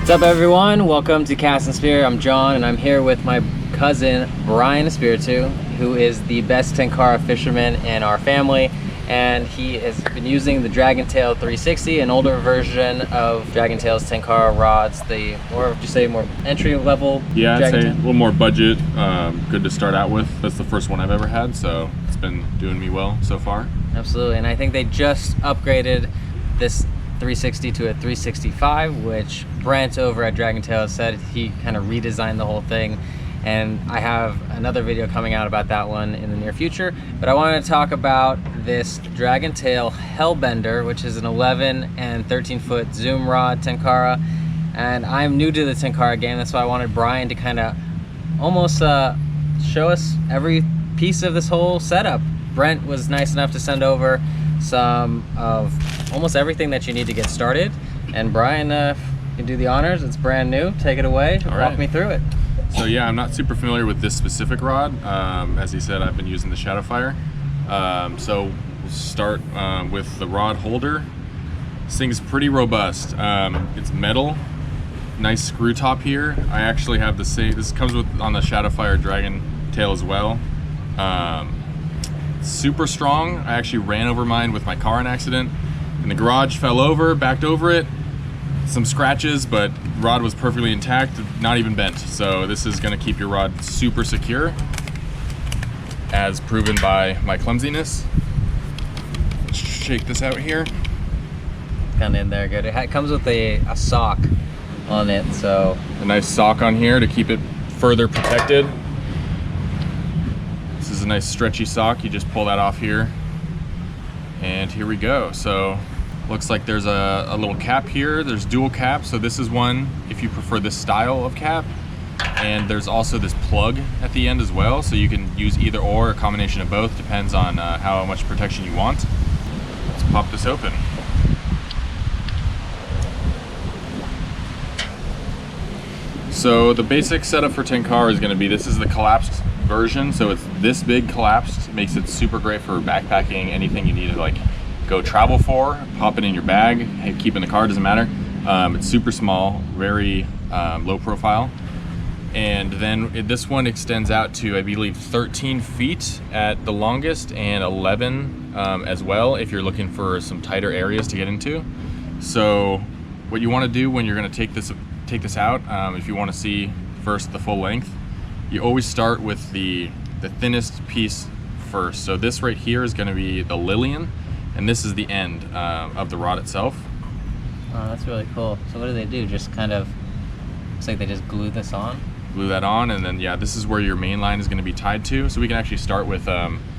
What's up, everyone? Welcome to Cast and Spear. I'm John, and I'm here with my cousin Bryan Spiritu, who is the best Tenkara fisherman in our family, and he has been using the Dragontail 360, an older version of Dragontail's Tenkara rods. The more, would you say, more entry level? Yeah, I'd say a Dragontail? little more budget. Good to start out with. That's the first one I've ever had, so it's been doing me well so far. Absolutely, and I think they just upgraded this 360 to a 365, which Brent over at Dragontail said he kind of redesigned the whole thing, and I have another video coming out about that one in the near future. But I wanted to talk about this Dragontail Hellbender, which is an 11 and 13 foot zoom rod Tenkara, and I'm new to the Tenkara game. That's why I wanted Bryan to kind of almost show us every piece of this whole setup. Brent was nice enough to send over some of almost everything that you need to get started, and Bryan can do the honors. It's brand new. Take it away. Walk me through it. So yeah, I'm not super familiar with this specific rod. As he said, I've been using the Shadowfire. So we'll start with the rod holder. This thing's pretty robust. It's metal, nice screw top here. I actually have the same. This comes with on the Shadowfire Dragontail as well. Super strong. I actually ran over mine with my car in an accident. In the garage, fell over, backed over it. Some scratches, but rod was perfectly intact, not even bent. So this is gonna keep your rod super secure, as proven by my clumsiness. Let's shake this out here. Kind of in there, good. It comes with a sock on it, so A nice sock on here to keep it further protected. This is a nice stretchy sock. You just pull that off here, and here we go. So looks like there's a little cap here. There's dual caps, so this is one if you prefer this style of cap, and there's also this plug at the end as well, so you can use either or, a combination of both, depends on how much protection you want. Let's pop this open. So the basic setup for Tenkara is going to be, this is the collapsed version, so it's this big collapsed. It makes it super great for backpacking, anything you need to like go travel for, pop it in your bag, hey, keep it in the car, doesn't matter. It's super small, very low profile. And then this one extends out to, I believe, 13 feet at the longest, and 11 as well if you're looking for some tighter areas to get into. So what you want to do when you're going to take this out, if you want to see first the full length, you always start with the thinnest piece first. So this right here is going to be the lillian, and this is the end of the rod itself. oh, that's really cool. So what do they do? Just kind of, looks like they just glue this on? Glue that on, and then yeah, this is where your main line is going to be tied to. So we can actually start with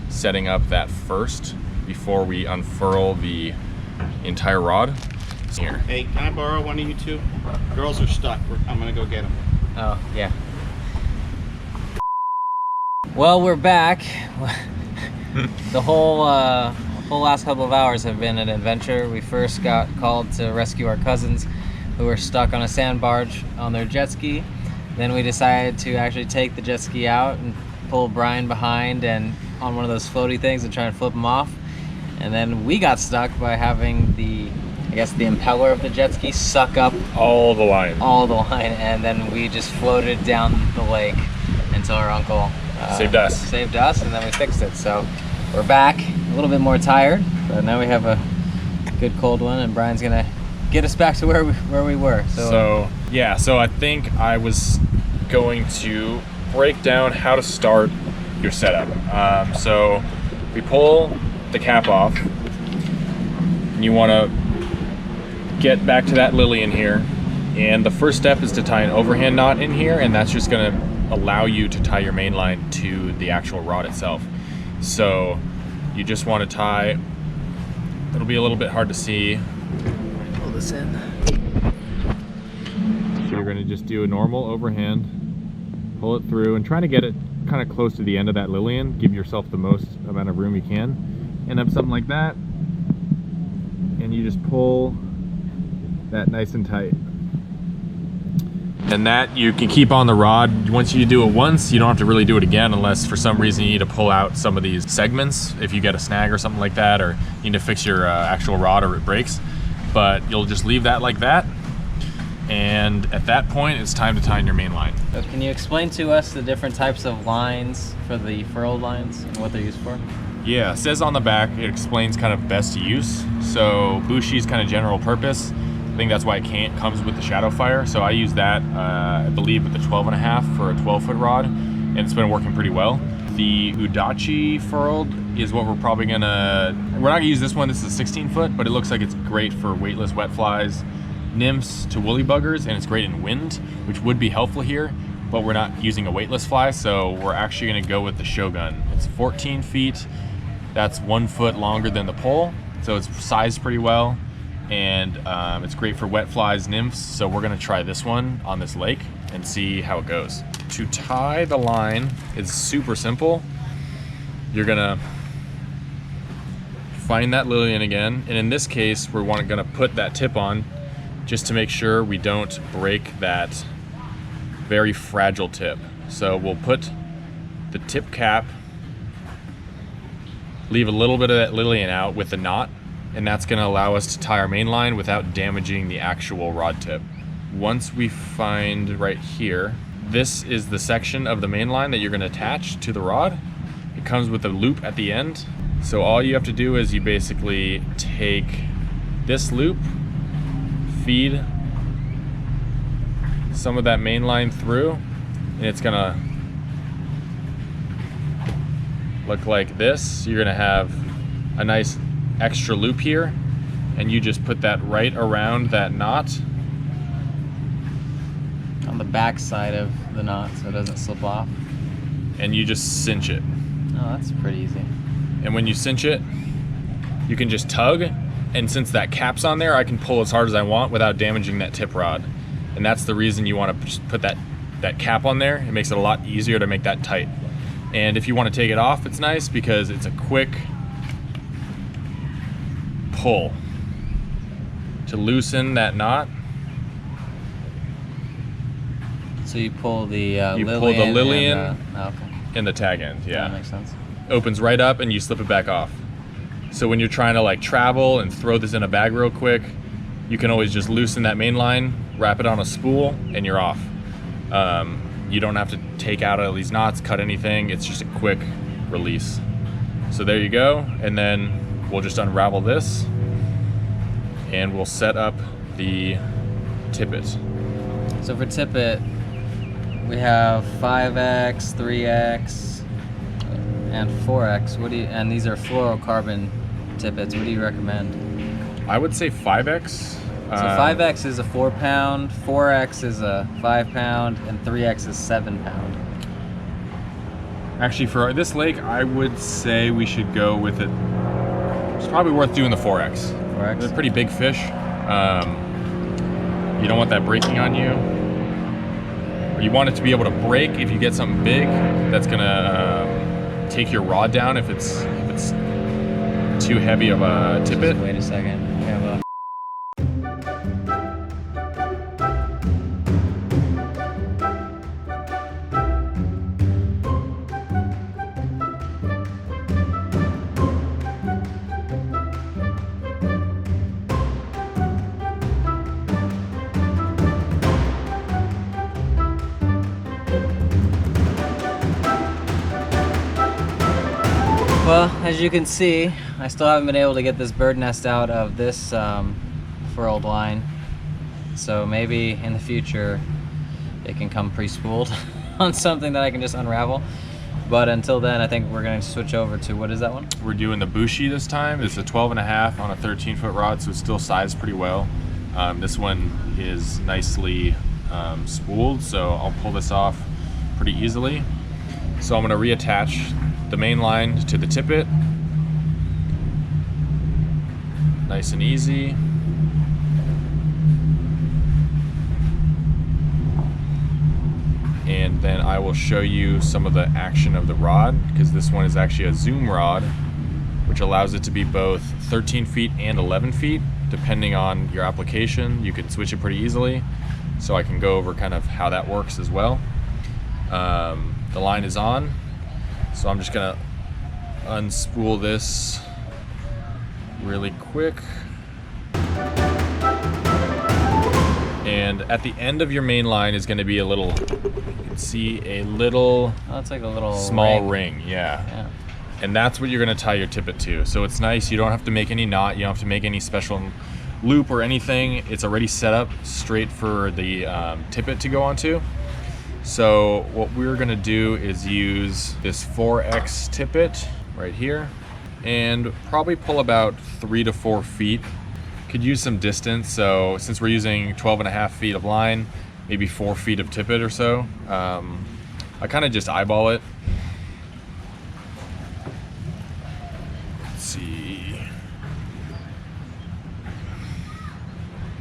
setting up that first before we unfurl the entire rod. Here. Hey, can I borrow one of you two? Girls are stuck. I'm gonna go get them. Oh, yeah. Well, we're back. The whole last couple of hours have been an adventure. We first got called to rescue our cousins who were stuck on a sand barge on their jet ski. Then we decided to actually take the jet ski out and pull Bryan behind and on one of those floaty things and try and flip them off. And then we got stuck by having the impeller of the jet ski suck up All the line, and then we just floated down the lake until our uncle saved us, and then we fixed it. So we're back, a little bit more tired, but now we have a good cold one, and Bryan's gonna get us back to where we were. So yeah, so I think I was going to break down how to start your setup. So we pull the cap off, and you want to get back to that lillian here, and the first step is to tie an overhand knot in here, and that's just going to allow you to tie your main line to the actual rod itself. So you just want to tie, it'll be a little bit hard to see. Pull this in. So you're going to just do a normal overhand, pull it through, and try to get it kind of close to the end of that lillian. Give yourself the most amount of room you can. End up something like that, and you just pull that nice and tight. And that you can keep on the rod. Once you do it once, you don't have to really do it again unless for some reason you need to pull out some of these segments if you get a snag or something like that, or you need to fix your actual rod or it breaks. But you'll just leave that like that. And at that point, it's time to tighten your main line. So can you explain to us the different types of lines for the furled lines and what they're used for? Yeah, it says on the back, it explains kind of best use. So bushi is kind of general purpose. I think that's why it comes with the shadow fire. So I use that, I believe, with the 12.5 for a 12-foot rod, and it's been working pretty well. The udachi furled is what we're probably we're not gonna use this one. This is a 16-foot, but it looks like it's great for weightless wet flies, nymphs to woolly buggers, and it's great in wind, which would be helpful here, but we're not using a weightless fly, so we're actually gonna go with the Shogun. It's 14 feet. That's 1 foot longer than the pole, so it's sized pretty well, and it's great for wet flies, nymphs, so we're gonna try this one on this lake and see how it goes. To tie the line is super simple. You're gonna find that lillian again, and in this case, we're gonna put that tip on just to make sure we don't break that very fragile tip. So we'll put the tip cap, leave a little bit of that lillian out with the knot, and that's gonna allow us to tie our main line without damaging the actual rod tip. Once we find right here, this is the section of the main line that you're gonna attach to the rod. It comes with a loop at the end. So all you have to do is you basically take this loop, feed some of that main line through, and it's gonna look like this. You're gonna have a nice extra loop here, and you just put that right around that knot. On the back side of the knot so it doesn't slip off. And you just cinch it. Oh, that's pretty easy. And when you cinch it, you can just tug, and since that cap's on there, I can pull as hard as I want without damaging that tip rod. And that's the reason you want to just put that cap on there. It makes it a lot easier to make that tight. And if you want to take it off, it's nice because it's a quick pull to loosen that knot. So you pull the lillian okay. and the tag end, yeah. That makes sense. Opens right up and you slip it back off. So when you're trying to like travel and throw this in a bag real quick, you can always just loosen that main line, wrap it on a spool, and you're off. You don't have to take out all these knots, cut anything. It's just a quick release. So there you go. And then we'll just unravel this and we'll set up the tippet. So for tippet, we have 5X, 3X, and 4X. And these are fluorocarbon tippets. What do you recommend? I would say 5X. So 5X is a 4-pound, 4X is a 5-pound, and 3X is 7-pound. Actually, for this lake, I would say we should go with it. It's probably worth doing the 4X. 4X? They're pretty big fish. You don't want that breaking on you. You want it to be able to break if you get something big that's gonna take your rod down if it's too heavy of a tippet. Wait a second. We have a Well, as you can see, I still haven't been able to get this bird nest out of this furled line. So maybe in the future it can come pre-spooled on something that I can just unravel. But until then, I think we're going to switch over to, what is that one? We're doing the bushi this time. It's a 12.5 on a 13-foot rod, so it's still sized pretty well. This one is nicely spooled, so I'll pull this off pretty easily. So I'm going to reattach the main line to the tippet. Nice and easy. And then I will show you some of the action of the rod, because this one is actually a zoom rod, which allows it to be both 13 feet and 11 feet, depending on your application. You can switch it pretty easily. So I can go over kind of how that works as well. The line is on. So I'm just gonna unspool this really quick. And And at the end of your main line is going to be a little, you can see a little, oh, it's like a little small ring. Yeah. And that's what you're going to tie your tippet to. So it's nice, you don't have to make any knot, you don't have to make any special loop or anything. It's already set up straight for the tippet to go onto. So what we're going to do is use this 4X tippet right here and probably pull about 3 to 4 feet. Could use some distance, so since we're using 12.5 feet of line, maybe 4 feet of tippet or so. I kind of just eyeball it. Let's see.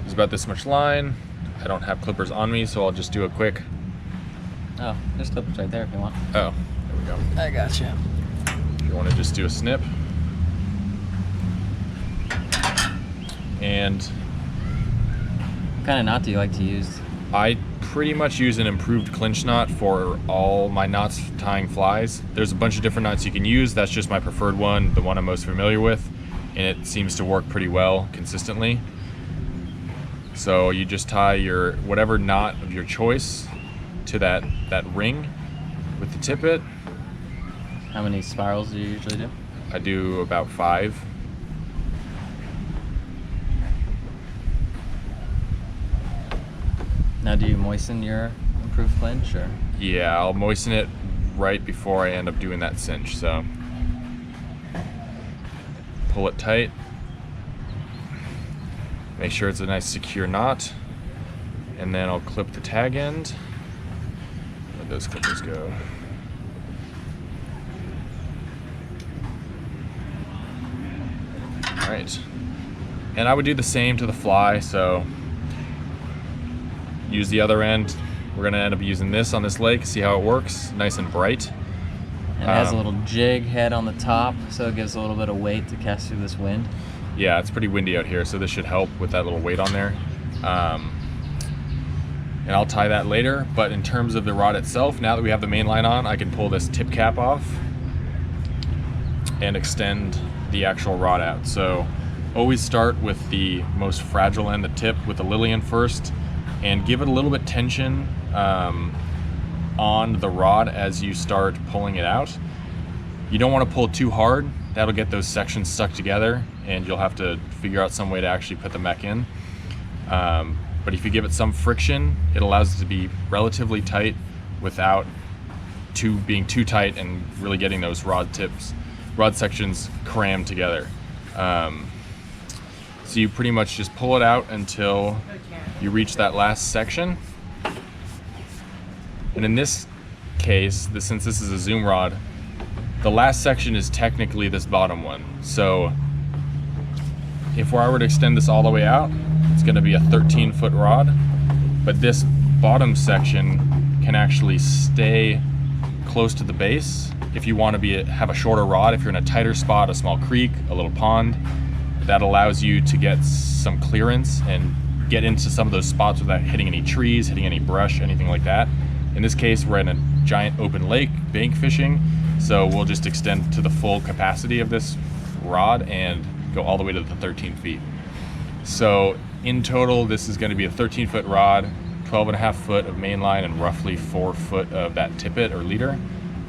There's about this much line. I don't have clippers on me, so I'll just do a quick. Oh, there's clippers right there if you want. Oh, there we go. I gotcha. If you want to just do a snip. And what kind of knot do you like to use? I pretty much use an improved clinch knot for all my knots tying flies. There's a bunch of different knots you can use. That's just my preferred one, the one I'm most familiar with, and it seems to work pretty well consistently. So you just tie your whatever knot of your choice to that ring with the tippet. How many spirals do you usually do? I do about 5. Now, do you moisten your improved clinch, or? Yeah, I'll moisten it right before I end up doing that cinch. So pull it tight. Make sure it's a nice secure knot. And then I'll clip the tag end. Where'd those clippers go? All right. And I would do the same to the fly, so use the other end. We're gonna end up using this on this lake, see how it works, nice and bright. And it has a little jig head on the top, so it gives a little bit of weight to cast through this wind. Yeah, it's pretty windy out here, so this should help with that little weight on there. And I'll tie that later, but in terms of the rod itself, now that we have the main line on, I can pull this tip cap off and extend the actual rod out. So always start with the most fragile end, the tip, with the lillian first, and give it a little bit tension on the rod as you start pulling it out. You don't want to pull too hard. That'll get those sections stuck together and you'll have to figure out some way to actually put them back in. But if you give it some friction, it allows it to be relatively tight without being too tight and really getting those rod sections crammed together. So you pretty much just pull it out until you reach that last section. And in this case, since this is a zoom rod, the last section is technically this bottom one. So if I were to extend this all the way out, it's gonna be a 13-foot rod, but this bottom section can actually stay close to the base. If you want to have a shorter rod, if you're in a tighter spot, a small creek, a little pond, that allows you to get some clearance and get into some of those spots without hitting any trees, hitting any brush, anything like that. In this case, we're in a giant open lake, bank fishing, so we'll just extend to the full capacity of this rod and go all the way to the 13 feet. So in total, this is going to be a 13-foot rod, 12.5 foot of main line, and roughly 4 foot of that tippet or leader,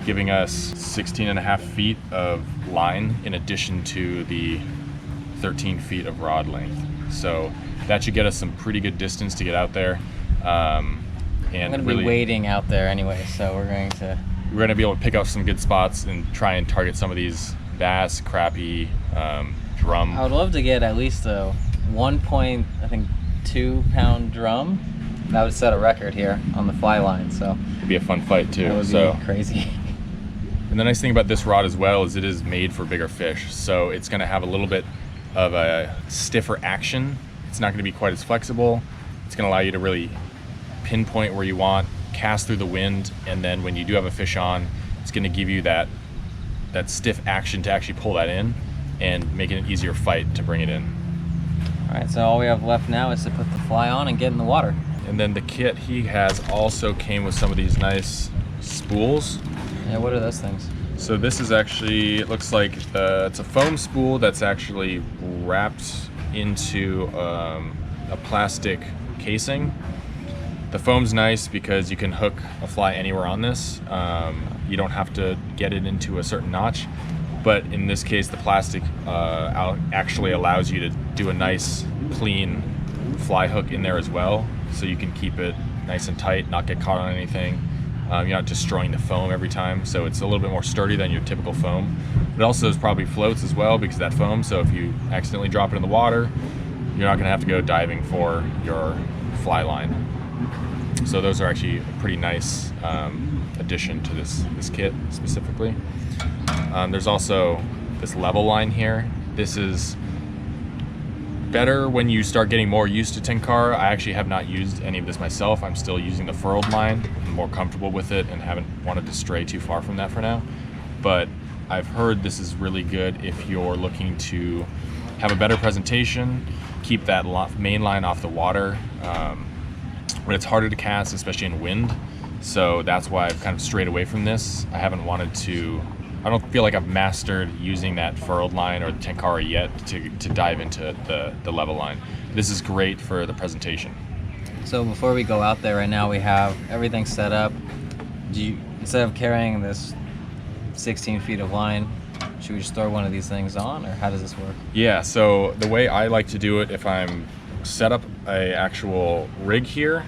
giving us 16.5 feet of line in addition to the 13 feet of rod length. So that should get us some pretty good distance to get out there. And I'm going to be waiting out there anyway, so we're going to be able to pick up some good spots and try and target some of these bass, crappie, drum. I would love to get at least a 1.2 pound drum. That would set a record here on the fly line, so it'd be a fun fight too. That would be crazy. And the nice thing about this rod as well is it is made for bigger fish, so it's going to have a little bit of a stiffer action. It's not going to be quite as flexible. It's going to allow you to really pinpoint where you want, cast through the wind, and then when you do have a fish on, it's going to give you that stiff action to actually pull that in and make it an easier fight to bring it in. All right, so all we have left now is to put the fly on and get in the water. And then the kit he has also came with some of these nice spools. Yeah, what are those things? So this is actually, it looks like it's a foam spool that's actually wrapped into a plastic casing. The foam's nice because you can hook a fly anywhere on this. You don't have to get it into a certain notch, but in this case, the plastic actually allows you to do a nice, clean fly hook in there as well, so you can keep it nice and tight, not get caught on anything. You're not destroying the foam every time, so it's a little bit more sturdy than your typical foam. It also probably floats as well because of that foam, so if you accidentally drop it in the water, you're not gonna have to go diving for your fly line. So those are actually a pretty nice addition to this kit specifically. There's also this level line here. This is better when you start getting more used to Tenkara. I actually have not used any of this myself. I'm still using the furled line. I'm more comfortable with it and haven't wanted to stray too far from that for now. But I've heard this is really good if you're looking to have a better presentation, keep that main line off the water. When it's harder to cast, especially in wind. So that's why I've kind of strayed away from this. I don't feel like I've mastered using that furled line or the Tenkara yet to dive into the level line. This is great for the presentation. So before we go out there right now, we have everything set up. Instead of carrying this 16 feet of line, should we just throw one of these things on, or how does this work? Yeah, so the way I like to do it, if I'm set up a actual rig here,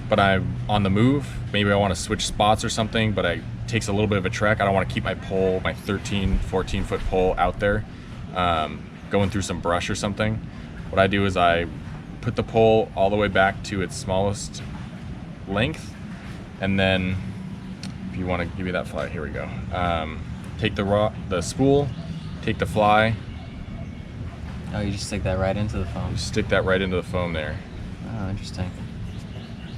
but I'm on the move, maybe I want to switch spots or something, but it takes a little bit of a trek. I don't want to keep my pole, my 13, 14 foot pole out there, going through some brush or something. What I do is I put the pole all the way back to its smallest length, and then if you want to give me that fly, here we go. Take the spool, take the fly. Oh, you just stick that right into the foam. Just stick that right into the foam there. Oh, interesting.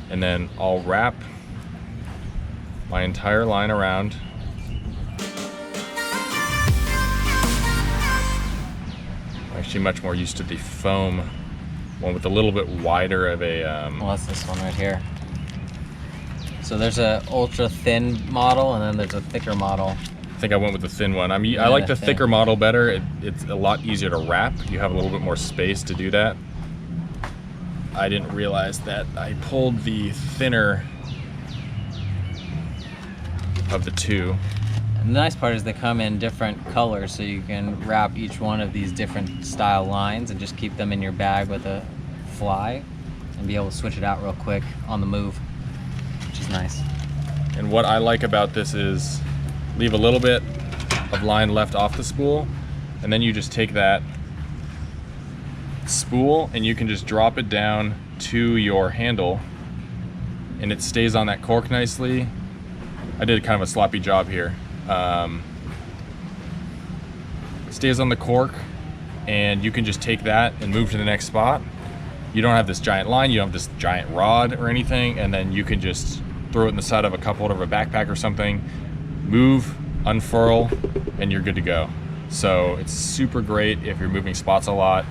And then I'll wrap my entire line around. I'm actually much more used to the foam one with a little bit wider of a... Well, that's this one right here. So there's a ultra thin model, and then there's a thicker model. I think I went with the thin one. I like the thicker model better. It's a lot easier to wrap. You have a little bit more space to do that. I didn't realize that I pulled the thinner of the two. And the nice part is they come in different colors, so you can wrap each one of these different style lines and just keep them in your bag with a fly and be able to switch it out real quick on the move, which is nice. And what I like about this is leave a little bit of line left off the spool, and then you just take that spool and you can just drop it down to your handle and it stays on that cork nicely. I did kind of a sloppy job here. Stays on the cork, and you can just take that and move to the next spot. You don't have this giant line, you don't have this giant rod or anything, and then you can just throw it in the side of a cup holder of a backpack or something, move, unfurl, and you're good to go. So it's super great if you're moving spots a lot.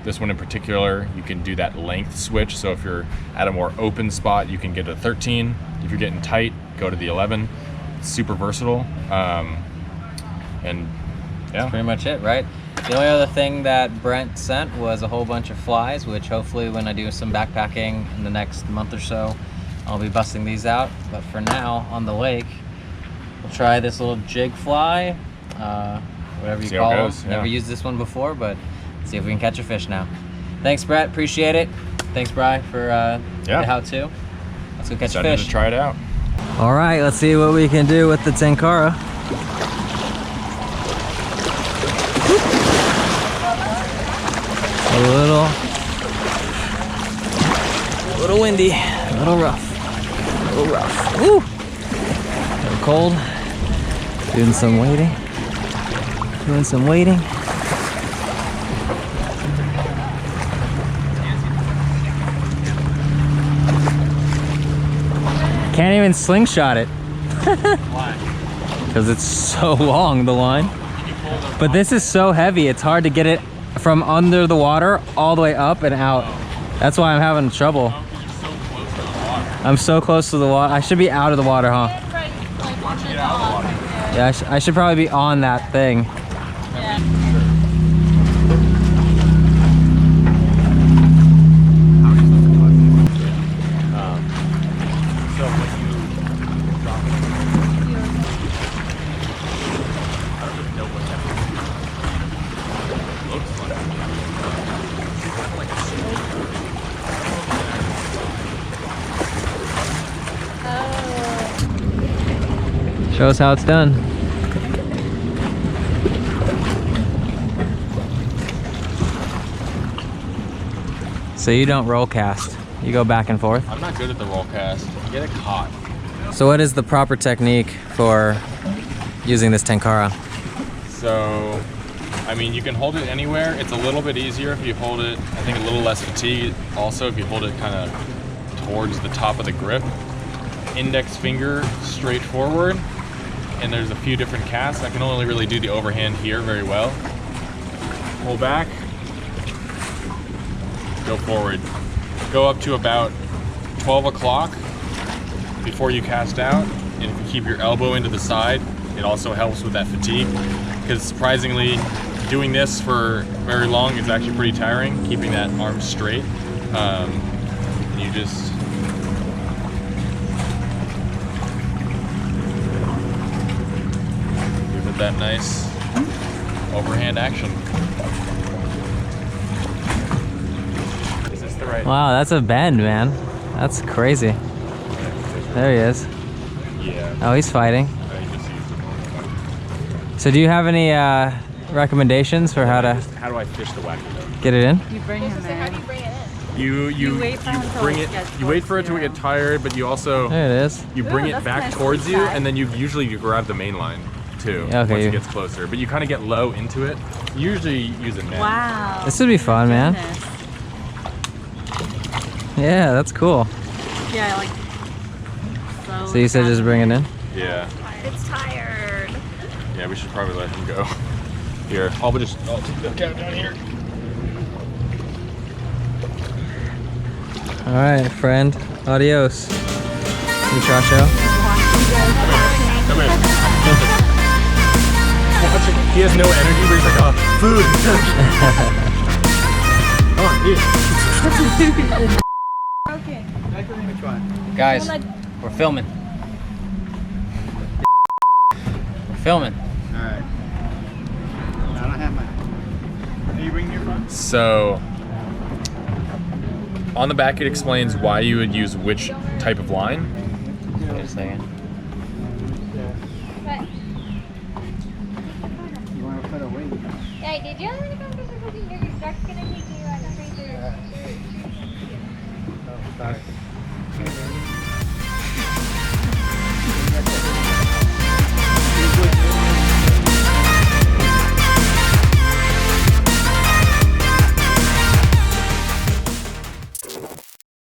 This one in particular, you can do that length switch. So if you're at a more open spot, you can get a 13. If you're getting tight, go to the 11. It's super versatile. And yeah. That's pretty much it, right? The only other thing that Brent sent was a whole bunch of flies, which hopefully when I do some backpacking in the next month or so, I'll be busting these out. But for now, on the lake, we'll try this little jig fly, whatever you call it. Never used this one before, but see if we can catch a fish now. Thanks, Brett. Appreciate it. Thanks, Bryan, for the how-to. Let's go catch a fish. To try it out. All right, let's see what we can do with the Tenkara. A little windy, a little rough. Woo! A little cold. Doing some waiting. Can't even slingshot it. Why? Because it's so long, the line. But this is so heavy, it's hard to get it from under the water all the way up and out. That's why I'm having trouble. I'm so close to the water. I should be out of the water, huh? Yeah, I should probably be on that thing. Show us how it's done. So you don't roll cast. You go back and forth. I'm not good at the roll cast. You get it caught. So what is the proper technique for using this Tenkara? So, I mean, you can hold it anywhere. It's a little bit easier if you hold it, I think a little less fatigue. Also, if you hold it kind of towards the top of the grip. Index finger straight forward. And there's a few different casts. I can only really do the overhand here very well. Pull back. Go forward. Go up to about 12 o'clock before you cast out. And if you keep your elbow into the side, it also helps with that fatigue. Because surprisingly, doing this for very long is actually pretty tiring, keeping that arm straight. You just give it that nice overhand action. Right. Wow, that's a bend, man. That's crazy. There he is. Yeah. Oh, he's fighting. So do you have any recommendations for how do I fish the wacky though? get it in? You bring him How do in. you bring it in? You wait for him to bring like it. get You wait close for it to to get him. tired, but you also There it is. you bring Ooh, it that's back nice towards you, shot. and then you grab the main line too. Okay. Once it gets closer, but you kind of get low into it. You usually use a net. Wow. This would be fun, man. Goodness. Yeah, that's cool. Yeah, like. So you said just bring it in? Yeah. It's tired. Yeah, we should probably let him go. Here, I'll take the count down here. All right, friend. Adios. Muchacho. Come here. He has no energy, but he's like, oh, food. Come on, eat. Which one? Guys, we're filming. We're filming. All right. I don't have my. Are you bringing your phone? So, on the back it explains why you would use which type of line. Wait a second. You want to put a weight? Hey, did you have any conversation with your